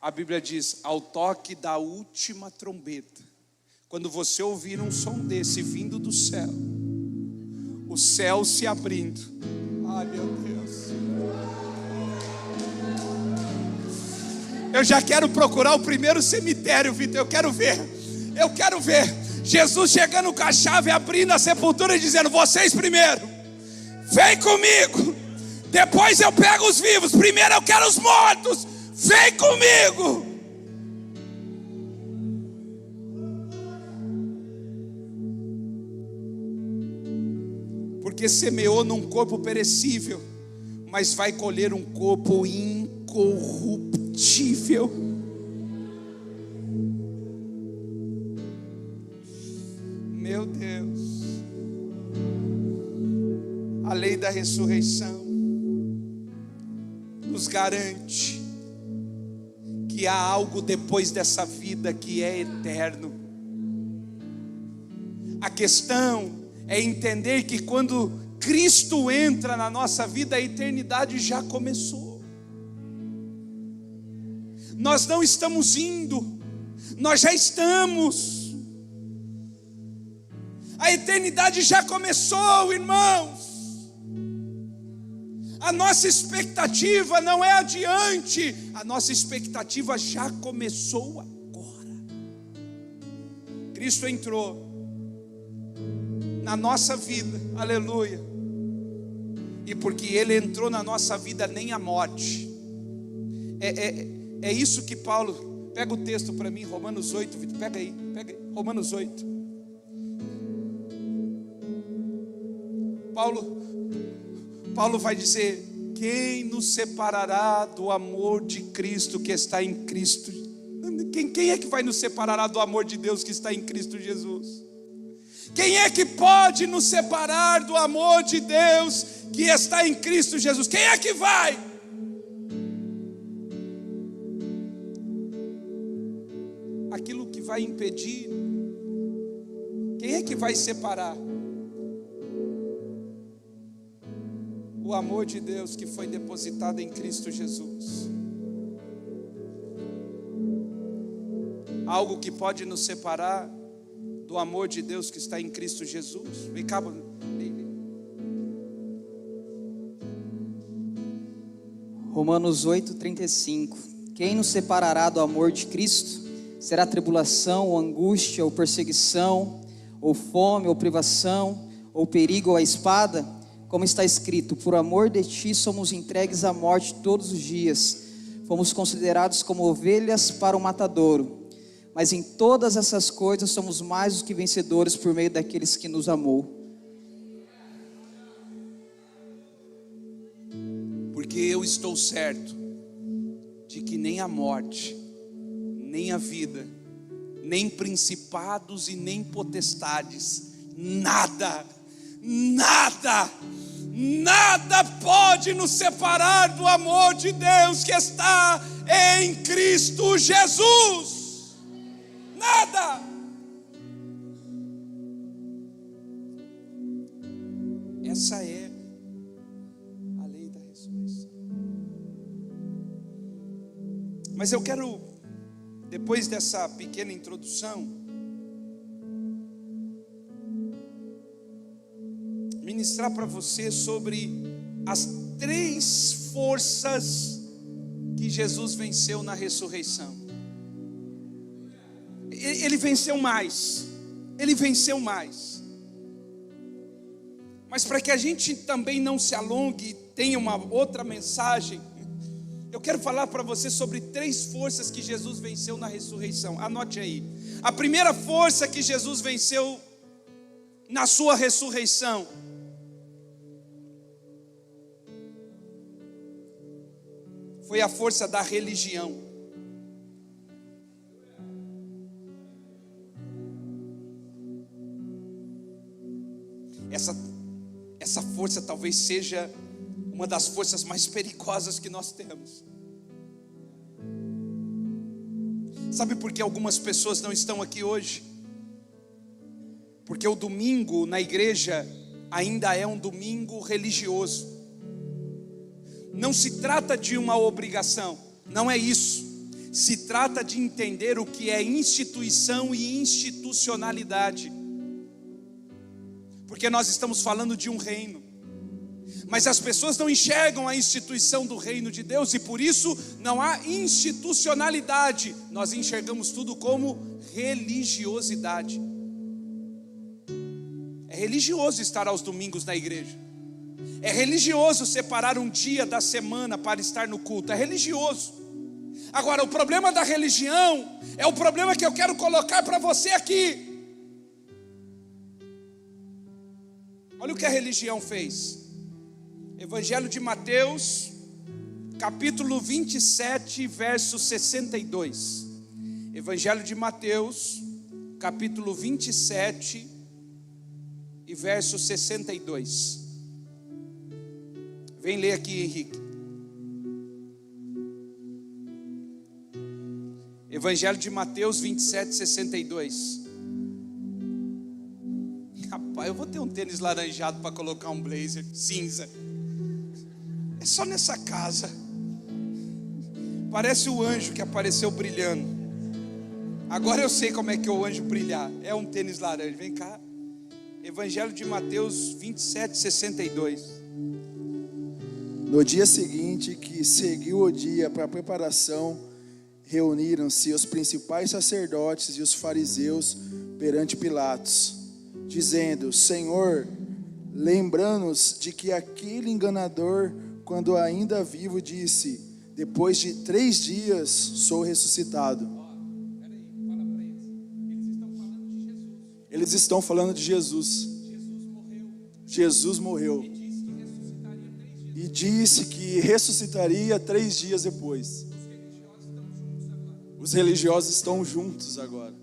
A Bíblia diz, ao toque da última trombeta, quando você ouvir um som desse vindo do céu, o céu se abrindo. Ai, meu Deus. Eu já quero procurar o primeiro cemitério, Vitor. Eu quero ver. Jesus chegando com a chave, abrindo a sepultura e dizendo: vocês primeiro, vem comigo. Depois eu pego os vivos. Primeiro eu quero os mortos. Vem comigo. Porque semeou num corpo perecível, mas vai colher um corpo incorruptível. Meu Deus. A lei da ressurreição nos garante que há algo depois dessa vida que é eterno. A questão é entender que quando Cristo entra na nossa vida, a eternidade já começou. Nós não estamos indo, nós já estamos. A eternidade já começou, irmãos. A nossa expectativa não é adiante, a nossa expectativa já começou agora. Cristo entrou na nossa vida, aleluia. E porque Ele entrou na nossa vida, nem a morte. É isso que Paulo, pega o texto para mim, Romanos 8, Vitor, pega aí, Romanos 8. Paulo vai dizer: quem nos separará do amor de Cristo que está em Cristo? Quem é que vai nos separar do amor de Deus que está em Cristo Jesus? Quem é que pode nos separar do amor de Deus que está em Cristo Jesus? Quem é que vai? aquilo que vai impedir? Quem é que vai separar? O amor de Deus que foi depositado em Cristo Jesus. Algo que pode nos separar do amor de Deus que está em Cristo Jesus? Vem cá. Romanos 8:35. Quem nos separará do amor de Cristo? Será tribulação, ou angústia, ou perseguição, ou fome, ou privação, ou perigo, ou a espada? Como está escrito: por amor de ti somos entregues à morte todos os dias. Fomos considerados como ovelhas para o matadouro. Mas em todas essas coisas somos mais do que vencedores por meio daqueles que nos amou. Porque eu estou certo de que nem a morte, nem a vida, nem principados e nem potestades, nada pode nos separar do amor de Deus que está em Cristo Jesus. Nada. Essa é a lei da ressurreição. Mas eu quero, depois dessa pequena introdução, ministrar para você sobre as 3 forças que Jesus venceu na ressurreição. Ele venceu mais. Mas para que a gente também não se alongue e tenha uma outra mensagem, eu quero falar para você sobre 3 forças que Jesus venceu na ressurreição. Anote aí. A primeira força que Jesus venceu na sua ressurreição foi a força da religião. Essa força talvez seja uma das forças mais perigosas que nós temos. Sabe por que algumas pessoas não estão aqui hoje? Porque o domingo na igreja ainda é um domingo religioso. Não se trata de uma obrigação, não é isso. Se trata de entender o que é instituição e institucionalidade. Porque nós estamos falando de um reino. Mas as pessoas não enxergam a instituição do reino de Deus e por isso não há institucionalidade. Nós enxergamos tudo como religiosidade. É religioso estar aos domingos na igreja. É religioso separar um dia da semana para estar no culto. É religioso. Agora, o problema da religião é o problema que eu quero colocar para você aqui. Olha o que a religião fez. Evangelho de Mateus, capítulo 27, verso 62. Evangelho de Mateus, capítulo 27 e verso 62. Vem ler aqui, Henrique. Evangelho de Mateus 27, 62. Rapaz, eu vou ter um tênis laranjado para colocar um blazer cinza. É só nessa casa. Parece o anjo que apareceu brilhando. Agora eu sei como é que é o anjo brilhar. É um tênis laranja. Vem cá. Evangelho de Mateus 27, 62. No dia seguinte, que seguiu o dia para a preparação, reuniram-se os principais sacerdotes e os fariseus perante Pilatos, dizendo: Senhor, lembrando-nos de que aquele enganador, quando ainda vivo, disse: depois de 3 dias sou ressuscitado. Eles estão falando de Jesus. Jesus morreu. E disse que ressuscitaria 3 dias depois. Os religiosos estão juntos agora.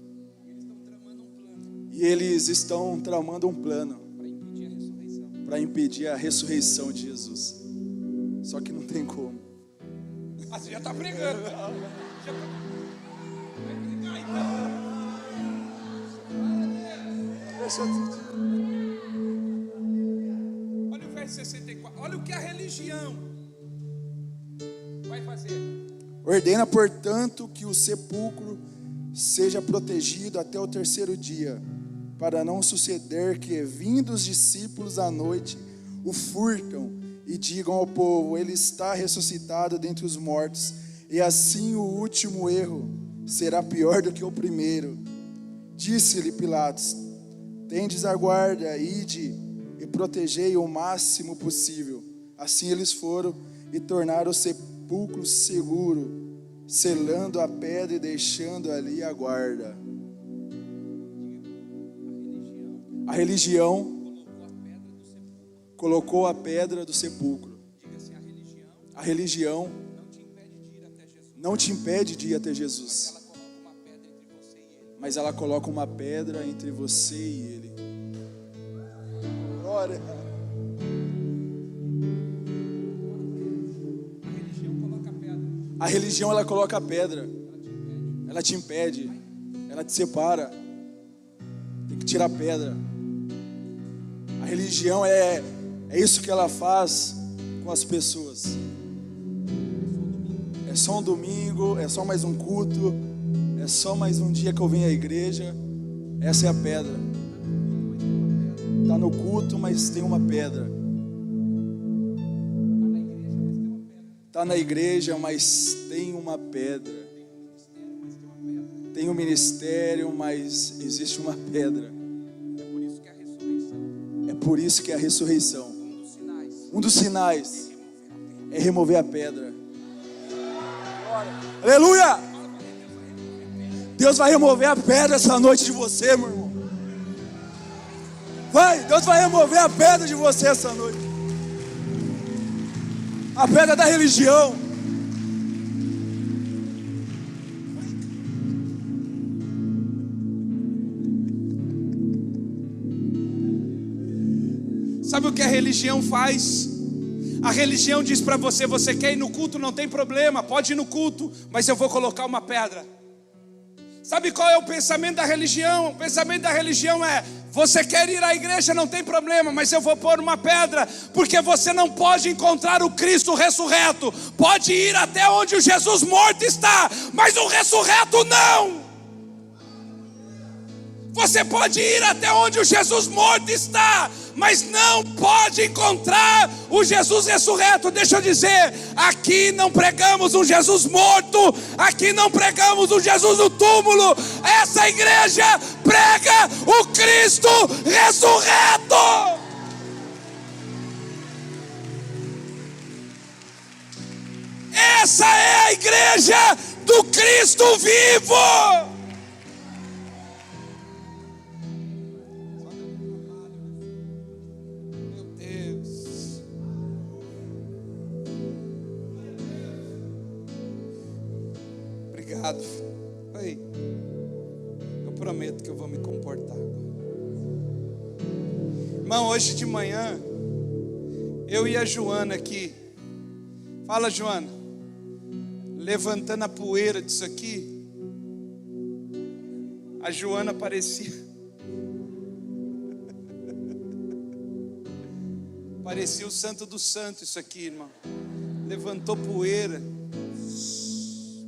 E eles estão tramando um plano para impedir a ressurreição de Jesus. Só que não tem como. Ah, você já está pregando. Começou outro dia. Olha o verso 64. Olha o que a religião vai fazer. Ordena, portanto, que o sepulcro seja protegido até o terceiro dia, para não suceder que, vindo os discípulos à noite, o furtam e digam ao povo: ele está ressuscitado dentre os mortos, e assim o último erro será pior do que o primeiro. Disse-lhe Pilatos: tendes a guarda, ide e protegei o máximo possível. Assim eles foram e tornaram o sepulcro seguro, selando a pedra e deixando ali a guarda. A religião colocou a pedra do sepulcro. A religião não te impede de ir até Jesus, mas ela coloca uma pedra entre você e Ele. Glória. A religião, ela coloca a pedra. Ela te impede. Ela te separa. Tem que tirar a pedra. A religião é isso que ela faz com as pessoas. É só um domingo, é só mais um culto, é só mais um dia que eu venho à igreja. Essa é a pedra. Está no culto, mas tem uma pedra. Está na igreja, mas tem uma pedra. Tem um ministério, mas existe uma pedra. É por isso que é a ressurreição. Um dos sinais é remover a pedra. Aleluia! Deus vai remover a pedra essa noite de você, meu irmão. Deus vai remover a pedra de você essa noite. A pedra da religião. Sabe o que a religião faz? A religião diz para você: você quer ir no culto, não tem problema, pode ir no culto, mas eu vou colocar uma pedra. Sabe qual é o pensamento da religião? O pensamento da religião é: você quer ir à igreja, não tem problema, mas eu vou pôr uma pedra, porque você não pode encontrar o Cristo ressurreto. Pode ir até onde o Jesus morto está, mas o ressurreto não. Você pode ir até onde o Jesus morto está, mas não pode encontrar o Jesus ressurreto. Deixa eu dizer, aqui não pregamos um Jesus morto, aqui não pregamos um Jesus no túmulo. Essa igreja prega o Cristo ressurreto. Essa é a igreja do Cristo vivo. Obrigado. Oi. Eu prometo que eu vou me comportar agora. Irmão, hoje de manhã eu e a Joana aqui. Fala, Joana. Levantando a poeira disso aqui. A Joana parecia o santo do santo isso aqui, irmão. Levantou poeira.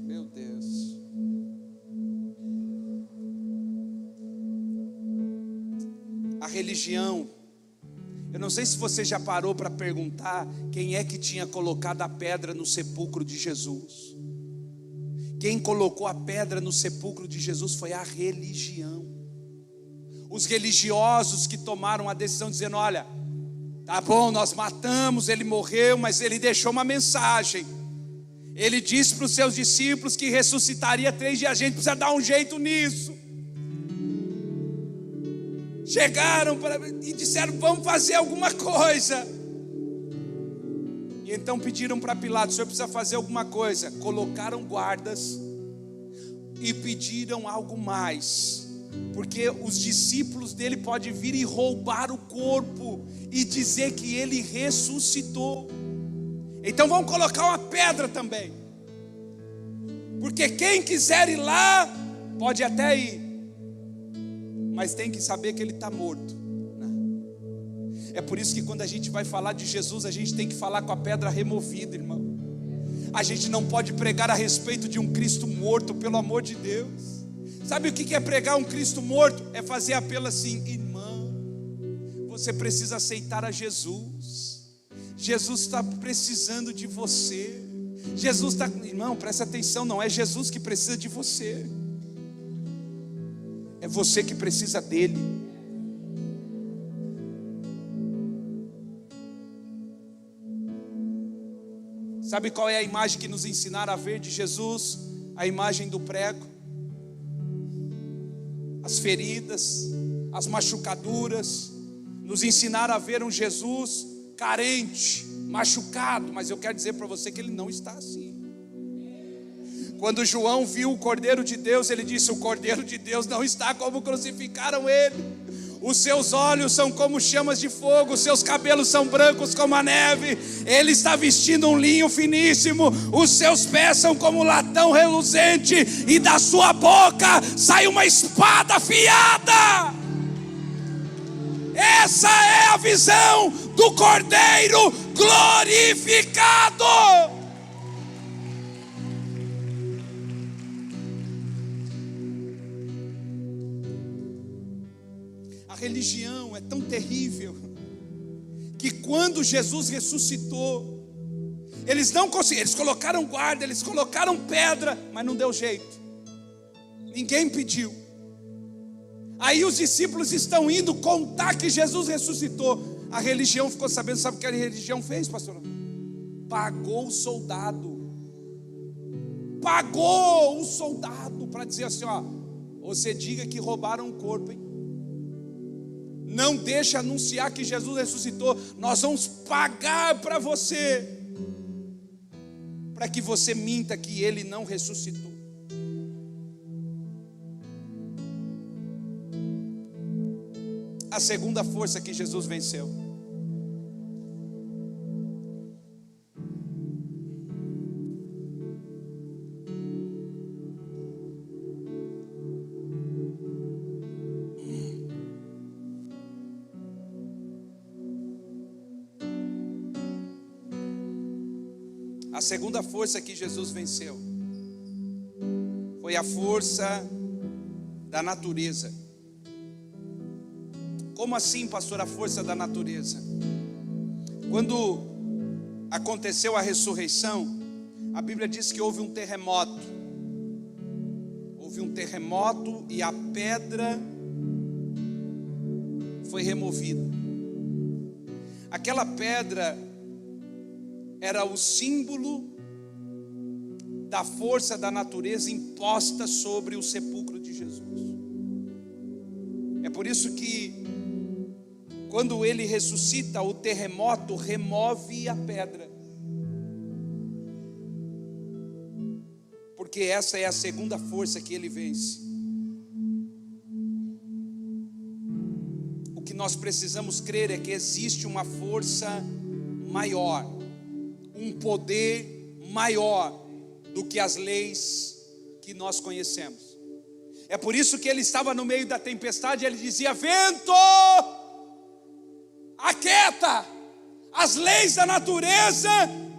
Meu Deus. A religião. Eu não sei se você já parou para perguntar quem é que tinha colocado a pedra no sepulcro de Jesus. Quem colocou a pedra no sepulcro de Jesus foi a religião. Os religiosos que tomaram a decisão dizendo: olha, tá bom, nós matamos, ele morreu, mas ele deixou uma mensagem. Ele disse para os seus discípulos que ressuscitaria 3 dias. A gente precisa dar um jeito nisso. Chegaram e disseram: vamos fazer alguma coisa. E então pediram para Pilatos: o senhor precisa fazer alguma coisa. Colocaram guardas e pediram algo mais, porque os discípulos dele podem vir e roubar o corpo e dizer que ele ressuscitou. Então vamos colocar uma pedra também, porque quem quiser ir lá pode até ir, mas tem que saber que ele está morto. É por isso que quando a gente vai falar de Jesus, a gente tem que falar com a pedra removida, irmão. A gente não pode pregar a respeito de um Cristo morto, pelo amor de Deus. Sabe o que é pregar um Cristo morto? É fazer apelo assim: irmão, você precisa aceitar a Jesus. Jesus está precisando de você. Jesus está, irmão, presta atenção, não é Jesus que precisa de você, é você que precisa dele. Sabe qual é a imagem que nos ensinaram a ver de Jesus? A imagem do prego, as feridas, as machucaduras. Nos ensinaram a ver um Jesus carente, machucado. Mas eu quero dizer para você que ele não está assim. Quando João viu o Cordeiro de Deus, ele disse: o Cordeiro de Deus não está como crucificaram ele. Os seus olhos são como chamas de fogo, os seus cabelos são brancos como a neve. Ele está vestindo um linho finíssimo, os seus pés são como latão reluzente, e da sua boca sai uma espada afiada. Essa é a visão do Cordeiro glorificado. A religião é tão terrível que quando Jesus ressuscitou, eles não conseguiram, eles colocaram guarda, eles colocaram pedra, mas não deu jeito. Ninguém pediu. Aí os discípulos estão indo contar que Jesus ressuscitou. A religião ficou sabendo. Sabe o que a religião fez, pastor? Pagou o soldado. Pagou o soldado para dizer assim: ó, você diga que roubaram o corpo, hein? Não deixa anunciar que Jesus ressuscitou. Nós vamos pagar para você, para que você minta que ele não ressuscitou. A segunda força que Jesus venceu. A segunda força que Jesus venceu foi a força da natureza. Como assim, pastor, a força da natureza? Quando aconteceu a ressurreição, a Bíblia diz que houve um terremoto. Houve um terremoto e a pedra foi removida. Aquela pedra era o símbolo da força da natureza imposta sobre o sepulcro de Jesus. É por isso que quando ele ressuscita, o terremoto remove a pedra. Porque essa é a segunda força que ele vence. O que nós precisamos crer é que existe uma força maior, um poder maior do que as leis que nós conhecemos. É por isso que ele estava no meio da tempestade e ele dizia: vento, aquieta. As leis da natureza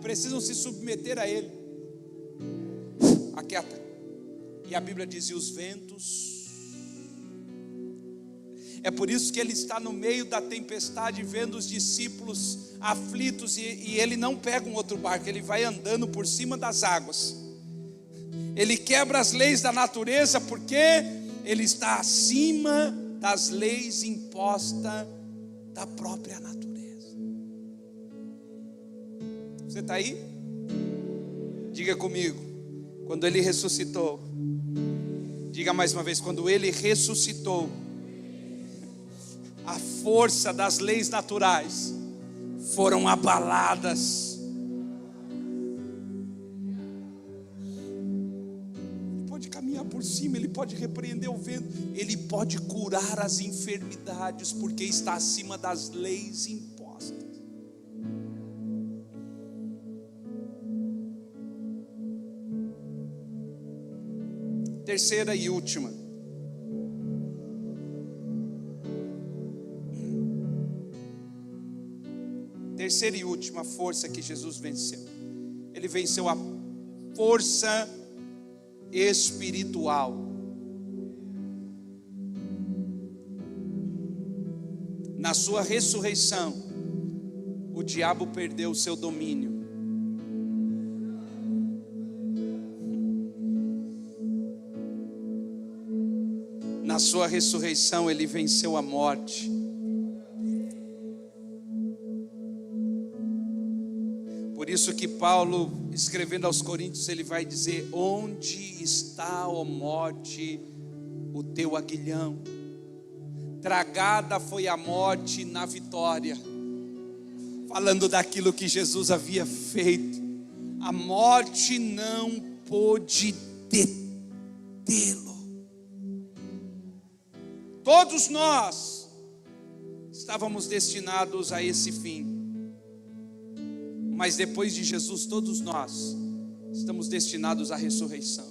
precisam se submeter a ele. Aquieta. E a Bíblia diz: e os ventos. É por isso que ele está no meio da tempestade, vendo os discípulos aflitos, e ele não pega um outro barco, ele vai andando por cima das águas. Ele quebra as leis da natureza, porque ele está acima das leis impostas da própria natureza. Você está aí? Diga comigo: quando ele ressuscitou. Diga mais uma vez: quando ele ressuscitou, a força das leis naturais foram abaladas. Ele pode caminhar por cima, ele pode repreender o vento, ele pode curar as enfermidades, porque está acima das leis impostas. Terceira e última. terceira e última força que Jesus venceu. Ele venceu a força espiritual. Na sua ressurreição, o diabo perdeu o seu domínio. Na sua ressurreição, ele venceu a morte. Por isso que Paulo, escrevendo aos Coríntios, ele vai dizer: onde está, ó morte, o teu aguilhão? Tragada foi a morte na vitória. Falando daquilo que Jesus havia feito. A morte não pôde detê-lo. Todos nós estávamos destinados a esse fim. Mas depois de Jesus, todos nós estamos destinados à ressurreição.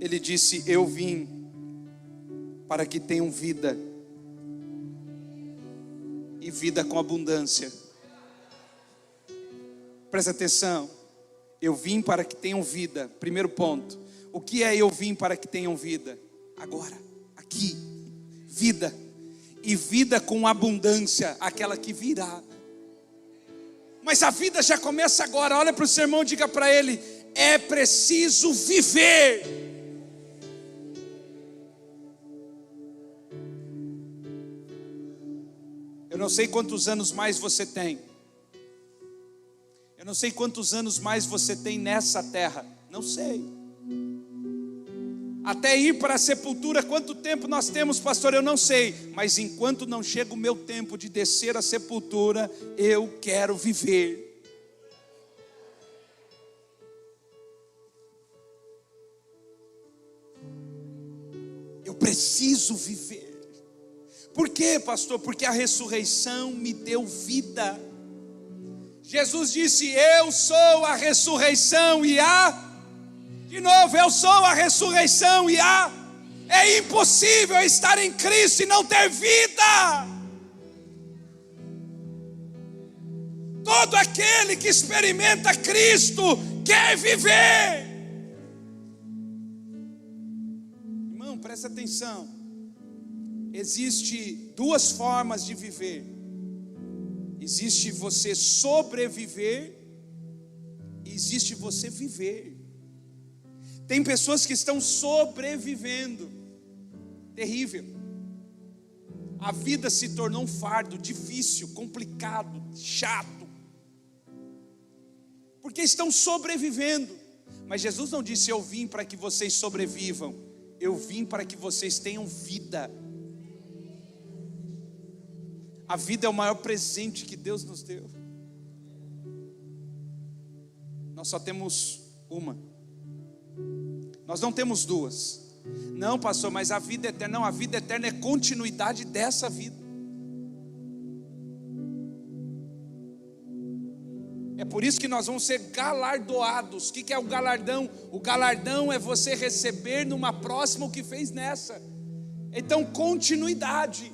Ele disse: eu vim para que tenham vida, e vida com abundância. Presta atenção. Eu vim para que tenham vida. Primeiro ponto. O que é eu vim para que tenham vida? Agora, aqui, vida. E vida com abundância, aquela que virá. Mas a vida já começa agora. Olha para o seu irmão e diga para ele: é preciso viver. Eu não sei quantos anos mais você tem. Eu não sei quantos anos mais você tem nessa terra. Não sei. Até ir para a sepultura, quanto tempo nós temos, pastor? Eu não sei. Mas enquanto não chega o meu tempo de descer à sepultura, eu quero viver. Eu preciso viver. Por quê, pastor? Porque a ressurreição me deu vida. Jesus disse: eu sou a ressurreição e a... De novo, eu sou a ressurreição e a... É impossível estar em Cristo e não ter vida. Todo aquele que experimenta Cristo quer viver. Irmão, presta atenção. Existe duas formas de viver. Existe você sobreviver e existe você viver. Tem pessoas que estão sobrevivendo. Terrível. A vida se tornou um fardo difícil, complicado, chato. Porque estão sobrevivendo. Mas Jesus não disse: eu vim para que vocês sobrevivam. Eu vim para que vocês tenham vida. A vida é o maior presente que Deus nos deu. Nós só temos uma. Nós não temos duas. Não, pastor, mas a vida eterna. Não, a vida eterna é continuidade dessa vida. É por isso que nós vamos ser galardoados. O que é o galardão? O galardão é você receber numa próxima o que fez nessa. Então, continuidade.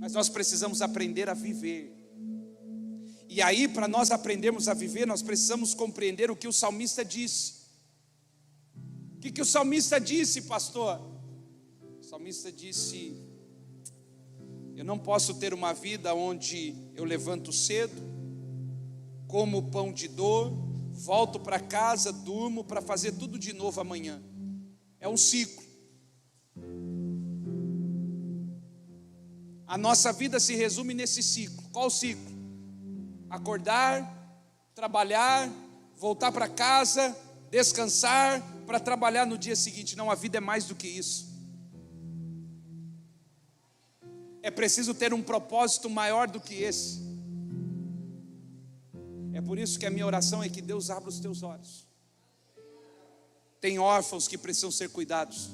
Mas nós precisamos aprender a viver. E aí, para nós aprendermos a viver, nós precisamos compreender o que o salmista disse. O que o salmista disse, pastor? O salmista disse: eu não posso ter uma vida onde eu levanto cedo, como pão de dor, volto para casa, durmo para fazer tudo de novo amanhã. É um ciclo. A nossa vida se resume nesse ciclo. Qual ciclo? Acordar, trabalhar, voltar para casa, descansar, para trabalhar no dia seguinte. Não, a vida é mais do que isso. É preciso ter um propósito maior do que esse. É por isso que a minha oração é que Deus abra os teus olhos. Tem órfãos que precisam ser cuidados,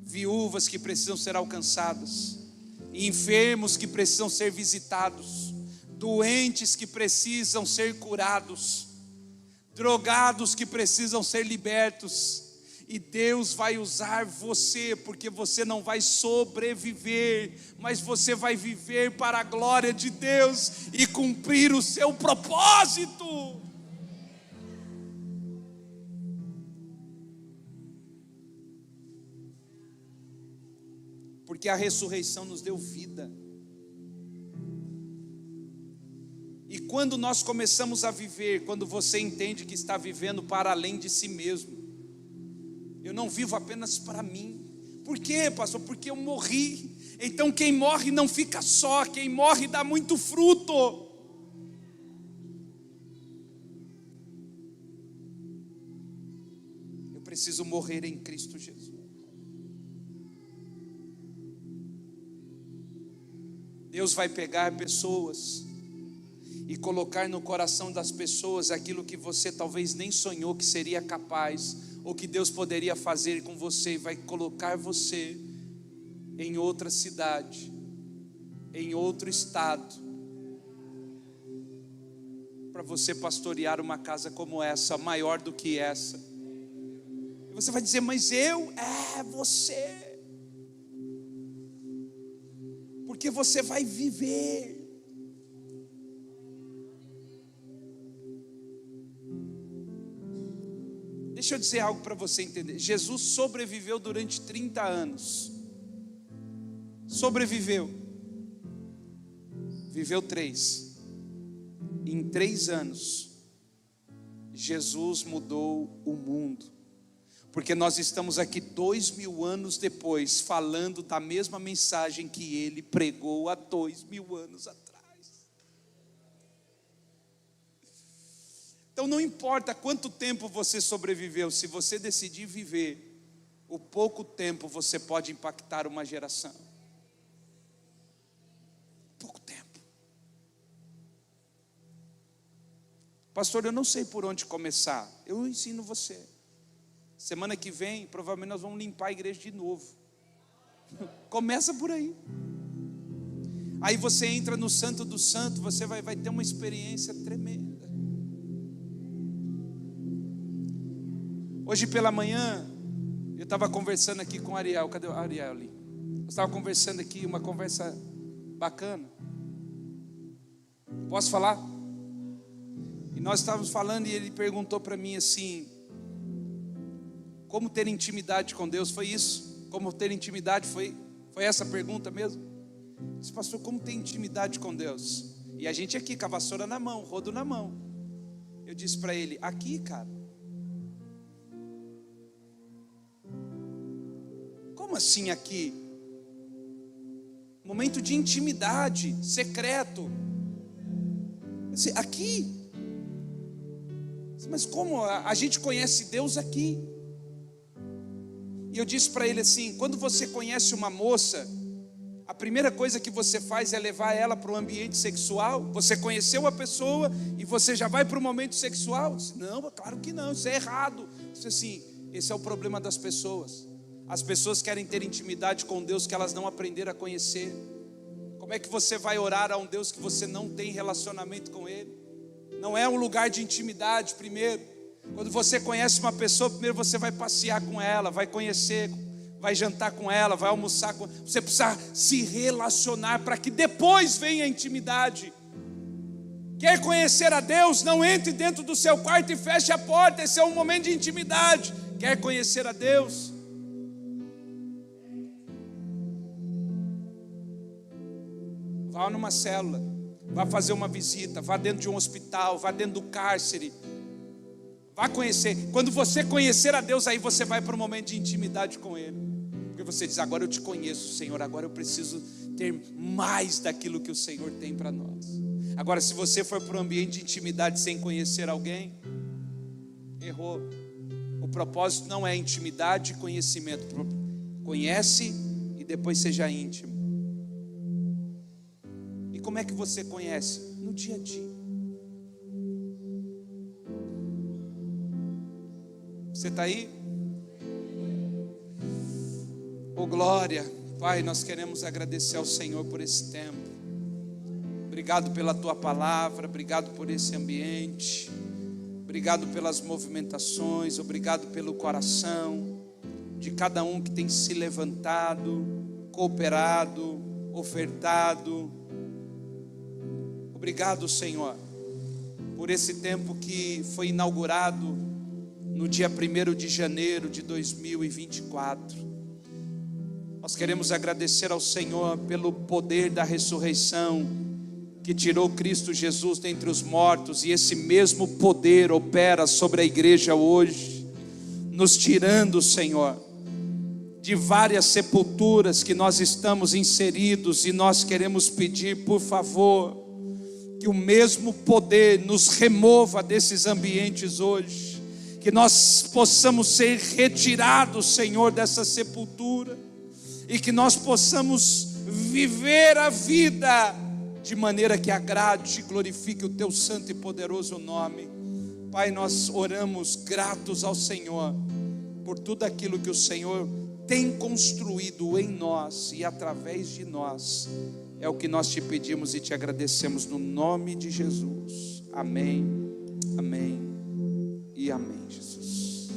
viúvas que precisam ser alcançadas, enfermos que precisam ser visitados, doentes que precisam ser curados, drogados que precisam ser libertos. E Deus vai usar você, porque você não vai sobreviver, mas você vai viver para a glória de Deus e cumprir o seu propósito. Porque a ressurreição nos deu vida. E quando nós começamos a viver, quando você entende que está vivendo para além de si mesmo, eu não vivo apenas para mim. Por quê, pastor? Porque eu morri. Então quem morre não fica só, quem morre dá muito fruto. Eu preciso morrer em Cristo Jesus. Deus vai pegar pessoas e colocar no coração das pessoas aquilo que você talvez nem sonhou que seria capaz, ou que Deus poderia fazer com você, e vai colocar você em outra cidade, em outro estado, para você pastorear uma casa como essa, maior do que essa. E você vai dizer, mas você. Porque você vai viver. Deixa eu dizer algo para você entender. Jesus sobreviveu durante 30 anos. Sobreviveu. Viveu 3. Em 3 anos, Jesus mudou o mundo. Porque nós estamos aqui 2000 anos depois, falando da mesma mensagem que ele pregou há 2000 anos atrás. Então não importa quanto tempo você sobreviveu, se você decidir viver, o pouco tempo você pode impactar uma geração. Pouco tempo. Pastor, eu não sei por onde começar. Eu ensino você. Semana que vem, provavelmente nós vamos limpar a igreja de novo. Começa por aí. Aí você entra no Santo do Santo, você vai ter uma experiência tremenda. Hoje pela manhã, eu estava conversando aqui com o Ariel. Cadê o Ariel ali? Eu estava conversando aqui, uma conversa bacana. Posso falar? E nós estávamos falando e ele perguntou para mim assim: como ter intimidade com Deus? Foi isso? Como ter intimidade? Foi essa a pergunta mesmo? Eu disse, pastor, como ter intimidade com Deus? E a gente aqui com a vassoura na mão, rodo na mão. Eu disse para ele, aqui, cara. Como assim aqui? Momento de intimidade, secreto. Disse, aqui. Mas como? A gente conhece Deus aqui. E eu disse para ele assim, quando você conhece uma moça, a primeira coisa que você faz é levar ela para o ambiente sexual. Você conheceu a pessoa e você já vai para o momento sexual? Eu disse, não, claro que não, isso é errado. Eu disse assim, esse é o problema das pessoas. As pessoas querem ter intimidade com Deus que elas não aprenderam a conhecer. Como é que você vai orar a um Deus que você não tem relacionamento com Ele? Não é um lugar de intimidade primeiro. Quando você conhece uma pessoa, primeiro você vai passear com ela, vai conhecer, vai jantar com ela, vai almoçar com ela. Você precisa se relacionar para que depois venha a intimidade. Quer conhecer a Deus? Não entre dentro do seu quarto e feche a porta. Esse é um momento de intimidade. Quer conhecer a Deus? Vá numa célula, vá fazer uma visita, vá dentro de um hospital, vá dentro do cárcere. Vá conhecer. Quando você conhecer a Deus, aí você vai para um momento de intimidade com Ele. Porque você diz, agora eu te conheço, Senhor, agora eu preciso ter mais daquilo que o Senhor tem para nós. Agora, se você for para um ambiente de intimidade sem conhecer alguém, errou. O propósito não é intimidade e conhecimento. Conhece e depois seja íntimo. E como é que você conhece? No dia a dia. Você está aí? Oh glória, Pai, nós queremos agradecer ao Senhor por esse tempo. Obrigado pela Tua palavra, obrigado por esse ambiente, obrigado pelas movimentações, obrigado pelo coração. de cada um que tem se levantado, cooperado, ofertado. Obrigado, Senhor, por esse tempo que foi inaugurado no dia 1º de janeiro de 2024. Nós queremos agradecer ao Senhor pelo poder da ressurreição, que tirou Cristo Jesus dentre os mortos, e esse mesmo poder opera sobre a igreja hoje, nos tirando, Senhor, de várias sepulturas que nós estamos inseridos, e nós queremos pedir, por favor, que o mesmo poder nos remova desses ambientes hoje, que nós possamos ser retirados, Senhor, dessa sepultura, e que nós possamos viver a vida de maneira que agrade e glorifique o teu santo e poderoso nome. Pai, nós oramos gratos ao Senhor por tudo aquilo que o Senhor tem construído em nós e através de nós. É o que nós te pedimos e te agradecemos no nome de Jesus. Amém, amém e amém, Jesus.